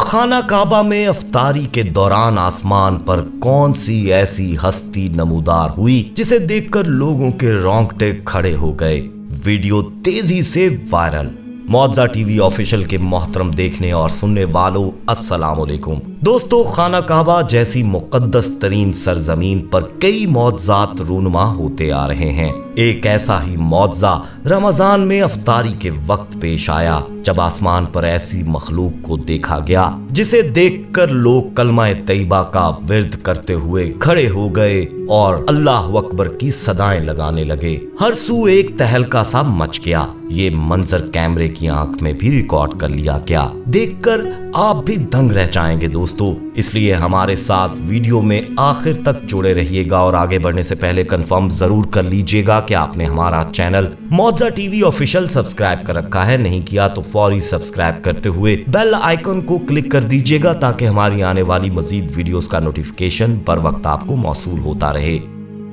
खाना काबा में अफ्तारी के दौरान आसमान पर कौन सी ऐसी हस्ती नमूदार हुई जिसे देखकर लोगों के रोंगटे खड़े हो गए। वीडियो तेजी से वायरल। मौजा टीवी ऑफिशियल के मोहतरम देखने और सुनने वालों अस्सलाम वालेकुम। दोस्तों, खाना काबा जैसी मुकद्दस तरीन सरजमीन पर कई मौजज़ात रूनुमा होते आ रहे हैं। एक ऐसा ही मौजज़ा रमजान में अफ्तारी के वक्त पेश आया जब आसमान पर ऐसी मखलूक को देखा गया जिसे देखकर लोग कलमा तैयबा का विर्द करते हुए खड़े हो गए और अल्लाह अकबर की सदाएं लगाने लगे। हर सू एक तहलका सा मच गया। ये मंजर कैमरे की आंख में भी रिकॉर्ड कर लिया गया। देखकर आप भी दंग रह जाएंगे दोस्तों, इसलिए हमारे साथ वीडियो में आखिर तक जुड़े रहिएगा और आगे बढ़ने से पहले कंफर्म जरूर कर लीजिएगा कि आपने हमारा चैनल मौजा टीवी ऑफिशियल सब्सक्राइब कर रखा है। नहीं किया तो फौरी सब्सक्राइब करते हुए बेल आइकन को क्लिक कर दीजिएगा ताकि हमारी आने वाली मजीद वीडियोस का नोटिफिकेशन बर वक्त आपको मौसूल होता रहे।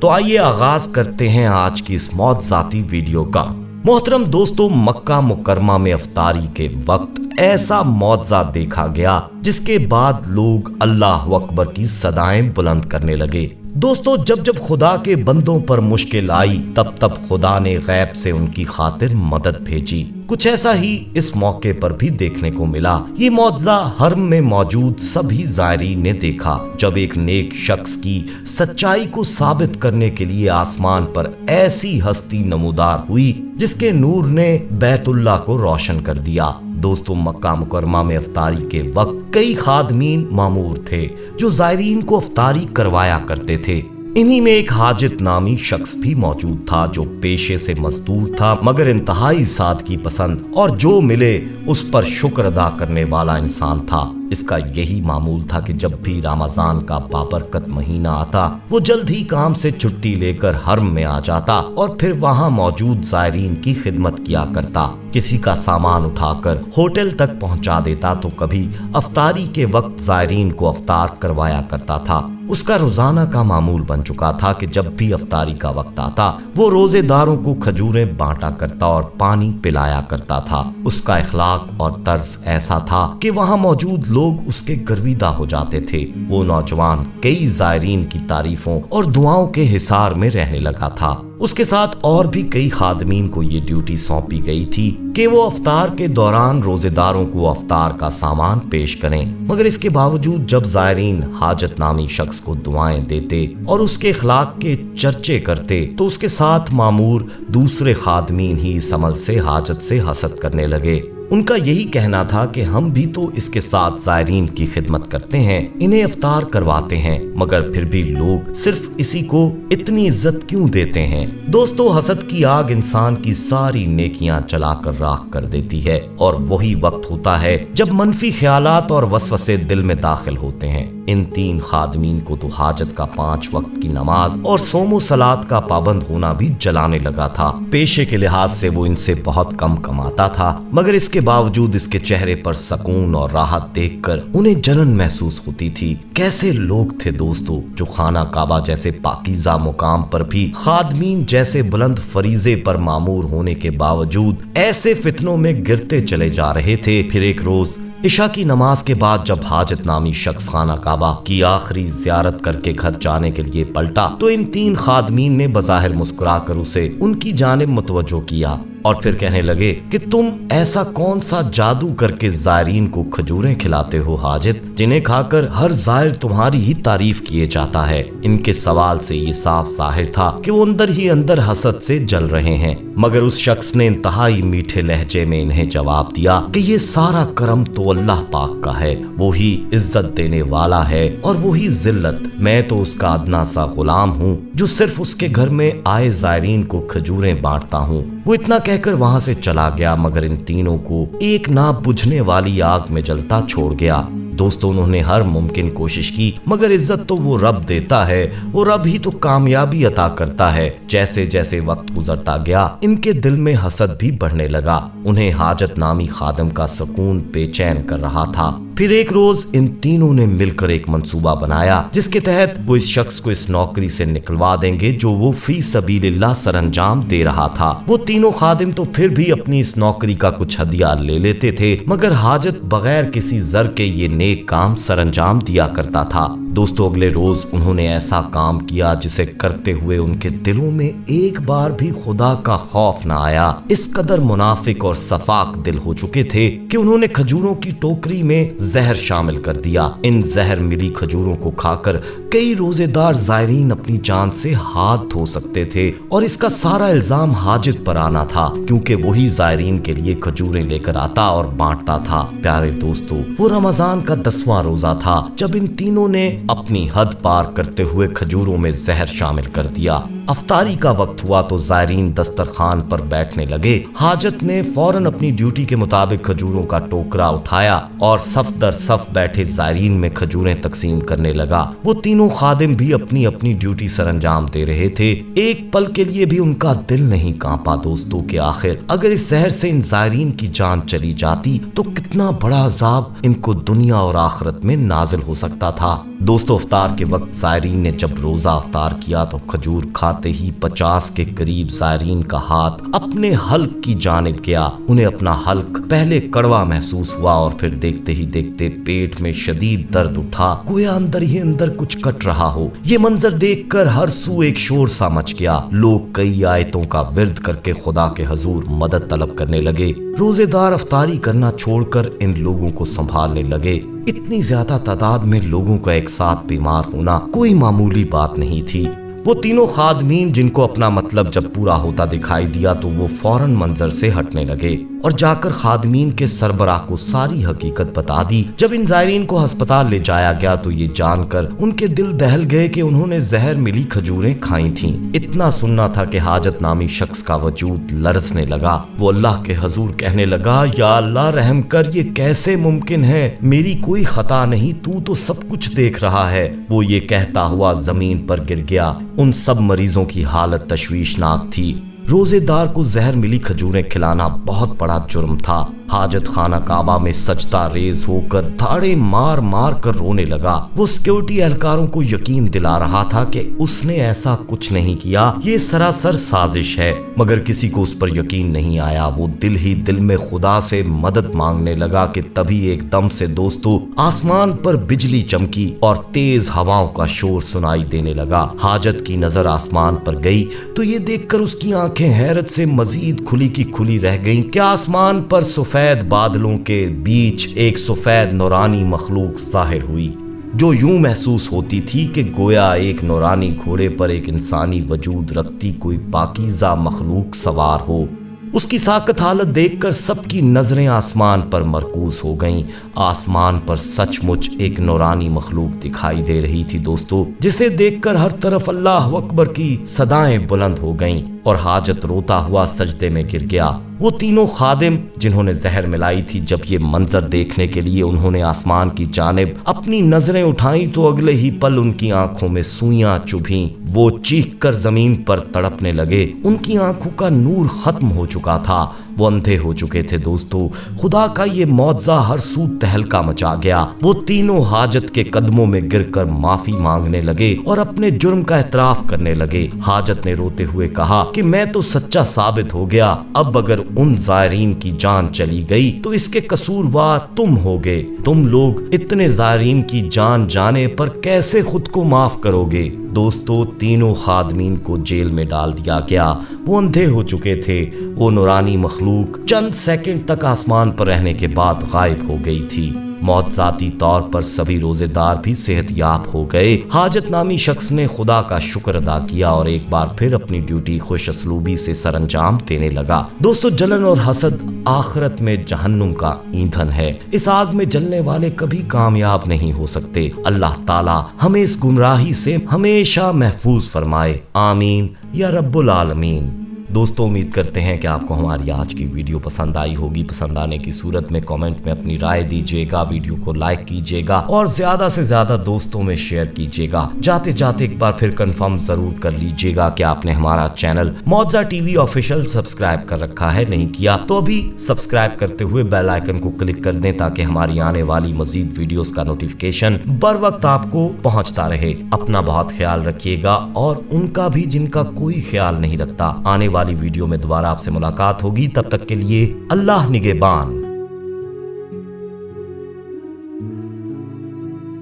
तो आइए आगाज करते हैं आज की इस मौजज़ाती वीडियो का। मोहतरम दोस्तों, मक्का मुकरमा में अफ्तारी के वक्त ऐसा मौजज़ा देखा गया जिसके बाद लोग अल्लाह अकबर की सदाएं बुलंद करने लगे। दोस्तों, जब जब खुदा के बंदों पर मुश्किल आई तब तब खुदा ने गैब से उनकी खातिर मदद भेजी। कुछ ऐसा ही इस मौके पर भी देखने को मिला। ये मौजज़ा हरम में मौजूद सभी ज़ायरीन ने देखा जब एक नेक शख्स की सच्चाई को साबित करने के लिए आसमान पर ऐसी हस्ती नमूदार हुई जिसके नूर ने बैतुल्लाह को रोशन कर दिया। दोस्तों, मक्का मुकरमा में अफ्तारी के वक्त कई खादमीन मामूर थे जो ज़ायरीन को अफ्तारी करवाया करते थे। इन्हीं में एक हाजित नामी शख्स भी मौजूद था जो पेशे से मजदूर था मगर इंतहाई सादगी पसंद और जो मिले उस पर शुक्र अदा करने वाला इंसान था। इसका यही मामूल था कि जब भी रमजान का बाबरकत महीना आता वो जल्द ही काम से छुट्टी लेकर हरम में आ जाता और फिर वहां मौजूद ज़ायरीन की खिदमत किया करता। किसी का सामान उठाकर होटल तक पहुंचा देता तो कभी अफ्तारी के वक्त ज़ायरीन को अफ्तार करवाया करता था। उसका रोजाना का मामूल बन चुका था कि जब भी अफ्तारी का वक्त आता वो रोजेदारों को खजूरें बांटा करता और पानी पिलाया करता था। उसका इखलाक और तर्ज ऐसा था कि वहां मौजूद लोग उसके गर्विदा हो जाते थे। वो नौजवान कई ज़ायरीन की तारीफों और दुआओं के हिसार में रहने लगा था। उसके साथ और भी कई खादमीन को ये ड्यूटी सौंपी गई थी कि वो अफ्तार के दौरान रोजेदारों को अफ्तार का सामान पेश करें। मगर इसके बावजूद जब ज़ायरीन हाजत नामी शख्स को दुआएं देते और उसके इखलाक के चर्चे करते तो उसके साथ मामूर दूसरे खादमीन ही इस अमल से हाजत से हसद करने लगे। उनका यही कहना था कि हम भी तो इसके साथ ज़ायरीन की खिदमत करते हैं, इन्हें अफ्तार करवाते हैं, मगर फिर भी लोग सिर्फ इसी को इतनी इज्जत क्यों देते हैं। दोस्तों, हसद की आग इंसान की सारी नेकियां जलाकर राख कर देती है और वही वक्त होता है जब मनफी ख्यालात और वसवसे दिल में दाखिल होते हैं। इन तीन खादमीन को तो हाजत का 5 वक्त की नमाज और सोमो सलात का पाबंद होना भी जलाने लगा था। पेशे के लिहाज से वो इनसे बहुत कम कमाता था मगर इसके बावजूद इसके चेहरे पर सुकून और राहत देखकर उन्हें जलन महसूस होती थी। कैसे लोग थे दोस्तों जो खाना काबा जैसे पाकीज़ा मुकाम पर भी खादमीन जैसे बुलंद फरीजे पर मामूर होने के बावजूद ऐसे फितनों में गिरते चले जा रहे थे। फिर एक रोज इशा की नमाज के बाद जब हाजत नामी शख्स खाना काबा की आखिरी जियारत करके घर जाने के लिए पलटा तो इन तीन खादमीन ने बज़ाहिर मुस्कुराकर उसे उनकी जानिब मुतवज्जो किया और फिर कहने लगे कि तुम ऐसा कौन सा जादू करके ज़ायरीन को खजूरें खिलाते हो हाजित, जिन्हें खाकर हर ज़ायर तुम्हारी ही तारीफ किए जाता है। इनके सवाल से ये साफ जाहिर था कि वो अंदर ही अंदर हसद से जल रहे हैं। मगर उस शख्स ने इंतहाई मीठे लहजे में इन्हें जवाब दिया कि ये सारा करम तो अल्लाह पाक का है, वो ही इज्जत देने वाला है और वो ही जिल्लत। मैं तो उसका अदना सा गुलाम हूँ जो सिर्फ उसके घर में आए ज़ायरीन को खजूरें बांटता हूँ। वो इतना कहकर वहां से चला गया मगर इन तीनों को एक ना बुझने वाली आग में जलता छोड़ गया। दोस्तों, उन्होंने हर मुमकिन कोशिश की मगर इज्जत तो वो रब देता है, वो रब ही तो कामयाबी अता करता है। जैसे जैसे वक्त गुजरता गया इनके दिल में हसद भी बढ़ने लगा। उन्हें हाजत नामी खादम का सुकून बेचैन कर रहा था। फिर एक रोज इन तीनों ने मिलकर एक मंसूबा बनाया जिसके तहत वो इस शख्स को इस नौकरी से निकलवा देंगे जो वो फी सबीलिल्लाह सरंजाम दे रहा था। वो तीनों खादिम तो फिर भी अपनी इस नौकरी का कुछ हदिया ले लेते थे, मगर हाजत बगैर किसी जर के ये नेक काम सरंजाम दिया करता था। दोस्तों अगले रोज उन्होंने ऐसा काम किया जिसे करते हुए उनके दिलों में एक बार भी खुदा का खौफ न आया। इस कदर मुनाफिक और सफाक दिल हो चुके थे कि उन्होंने खजूरों की टोकरी में जहर शामिल कर दिया। इन जहर मिली खजूरों को खाकर कई रोजेदार जायरीन अपनी जान से हाथ धो सकते थे और इसका सारा इल्जाम हाजित पर आना था, क्योंकि वही जायरीन के लिए खजूरें लेकर आता और बांटता था। प्यारे दोस्तों, वो रमजान का 10वां रोजा था जब इन तीनों ने अपनी हद पार करते हुए खजूरों में जहर शामिल कर दिया। अफ्तारी का वक्त हुआ तो जायरीन दस्तरखान पर बैठने लगे। हाजत ने फौरन अपनी ड्यूटी के मुताबिक खजूरों का टोकरा उठाया और सफ दर सफ बैठे जायरीन में खजूरें तकसीम करने लगा। वो तीनों खादिम भी अपनी अपनी ड्यूटी सरंजाम दे रहे थे। एक पल के लिए भी उनका दिल नहीं कांपा दोस्तों कि आखिर अगर इस जहर से इन जायरीन की जान चली जाती तो कितना बड़ा अजाब इनको दुनिया और आखिरत में नाजिल हो सकता था। दोस्तों अफ्तार के वक्त जायरीन ने जब रोजा अफ्तार किया तो खजूर खाते ही 50 के करीब जायरीन का हाथ अपने हल्क की जानिब गया। उन्हें अपना हल्क पहले कड़वा महसूस हुआ और फिर देखते ही देखते पेट में शदीद दर्द उठा, गोया अंदर ही अंदर कुछ कट रहा हो। ये मंजर देखकर हर सू एक शोर सा मच गया। लोग कई आयतों का विर्द करके खुदा के हजूर मदद तलब करने लगे। रोजेदार अफ्तारी करना छोड़कर इन लोगों को संभालने लगे। इतनी ज्यादा तादाद में लोगों का एक साथ बीमार होना कोई मामूली बात नहीं थी। वो तीनों खादमीन जिनको अपना मतलब जब पूरा होता दिखाई दिया तो वो फौरन मंजर से हटने लगे और जाकर खादमीन के सरबराह को सारी हकीकत बता दी। जब इन जायरीन को अस्पताल ले जाया गया तो ये जानकर उनके दिल दहल गए कि उन्होंने जहर मिली खजूरें खाई थीं। इतना सुनना था कि हाजत नामी शख्स का वजूद लरसने लगा। वो अल्लाह के हजूर कहने लगा, या अल्लाह रहम कर, ये कैसे मुमकिन है? मेरी कोई खता नहीं, तू तो सब कुछ देख रहा है। वो ये कहता हुआ जमीन पर गिर गया। उन सब मरीजों की हालत तशवीशनाक थी। रोजेदार को जहर मिली खजूरें खिलाना बहुत बड़ा जुर्म था। हाजत खाना काबा में सजदा रेज होकर धाड़े मार मार कर रोने लगा। वो सिक्योरिटी एहलकारों को यकीन दिला रहा था कि उसने ऐसा कुछ नहीं किया, ये सरासर साजिश है, मगर किसी को उस पर यकीन नहीं आया। वो दिल ही दिल में खुदा से मदद मांगने लगा कि तभी एकदम से दोस्तों आसमान पर बिजली चमकी और तेज हवाओं का शोर सुनाई देने लगा। हाजत की नजर आसमान पर गई तो ये देखकर उसकी आंखें हैरत से मजीद खुली की खुली रह गईं कि आसमान पर सफेद बादलों के बीच एक सफेद नूरानी मखलूक जाहिर हुई, जो यूं महसूस होती थी कि गोया एक नूरानी घोड़े पर एक इंसानी वजूद रखती कोई पाकीज़ा मखलूक सवार हो। उसकी साकत हालत देखकर सबकी नजरें आसमान पर मरकूज हो गईं। आसमान पर सचमुच एक नूरानी मखलूक दिखाई दे रही थी दोस्तों, जिसे देखकर हर तरफ अल्लाह अकबर की सदाएं बुलंद हो गईं और हाजत रोता हुआ सजदे में गिर गया। वो तीनों खादिम जिन्होंने जहर मिलाई थी, जब ये मंजर देखने के लिए उन्होंने आसमान की जानिब अपनी नजरें उठाई तो अगले ही पल उनकी आंखों में सुइयां चुभी। वो चीख कर जमीन पर तड़पने लगे। उनकी आंखों का नूर खत्म हो चुका था। वो अंधे हो चुके थे दोस्तों। खुदा का ये मौजज़ा हर सू तहलका मचा गया। वो तीनों हाजत के कदमों में गिरकर माफी मांगने लगे और अपने जुर्म का एतराफ करने लगे। हाजत ने रोते हुए कहा कि मैं तो सच्चा साबित हो गया। अब अगर उन जायरीन की जान चली गई तो इसके कसूरवार तुम होगे। तुम लोग इतने जायरीन की जान जाने पर कैसे खुद को माफ करोगे? दोस्तों तीनों खादमीन को जेल में डाल दिया गया। वो अंधे हो चुके थे। वो नूरानी मखलूक चंद सेकंड तक आसमान पर रहने के बाद गायब हो गई थी। मौत जाती तौर पर सभी रोजेदार भी सेहतयाब हो गए। हाजत नामी शख्स ने खुदा का शुक्र अदा किया और एक बार फिर अपनी ड्यूटी खुश असलूबी से सरंजाम देने लगा। दोस्तों जलन और हसद आखिरत में जहन्नुम का ईंधन है। इस आग में जलने वाले कभी कामयाब नहीं हो सकते। अल्लाह ताला हमें इस गुमराही से हमेशा महफूज फरमाए। आमीन या रब्बुल आलमीन। दोस्तों उम्मीद करते हैं कि आपको हमारी आज की वीडियो पसंद आई होगी। पसंद आने की सूरत में कमेंट में अपनी राय दीजिएगा, वीडियो को लाइक कीजिएगा और ज्यादा से ज्यादा दोस्तों में शेयर कीजिएगा। जाते जाते एक बार फिर कंफर्म जरूर कर लीजिएगा कि आपने हमारा चैनल मौजा टीवी ऑफिशियल सब्सक्राइब कर रखा है। नहीं किया तो अभी सब्सक्राइब करते हुए बेल आइकन को क्लिक कर दें ताकि हमारी आने वाली मजीद वीडियोस का नोटिफिकेशन बर वक्त आपको पहुंचता रहे। अपना बहुत ख्याल रखिएगा और उनका भी जिनका कोई ख्याल नहीं रखता। आने वाली वीडियो में दोबारा आपसे मुलाकात होगी, तब तक के लिए अल्लाह निगहबान।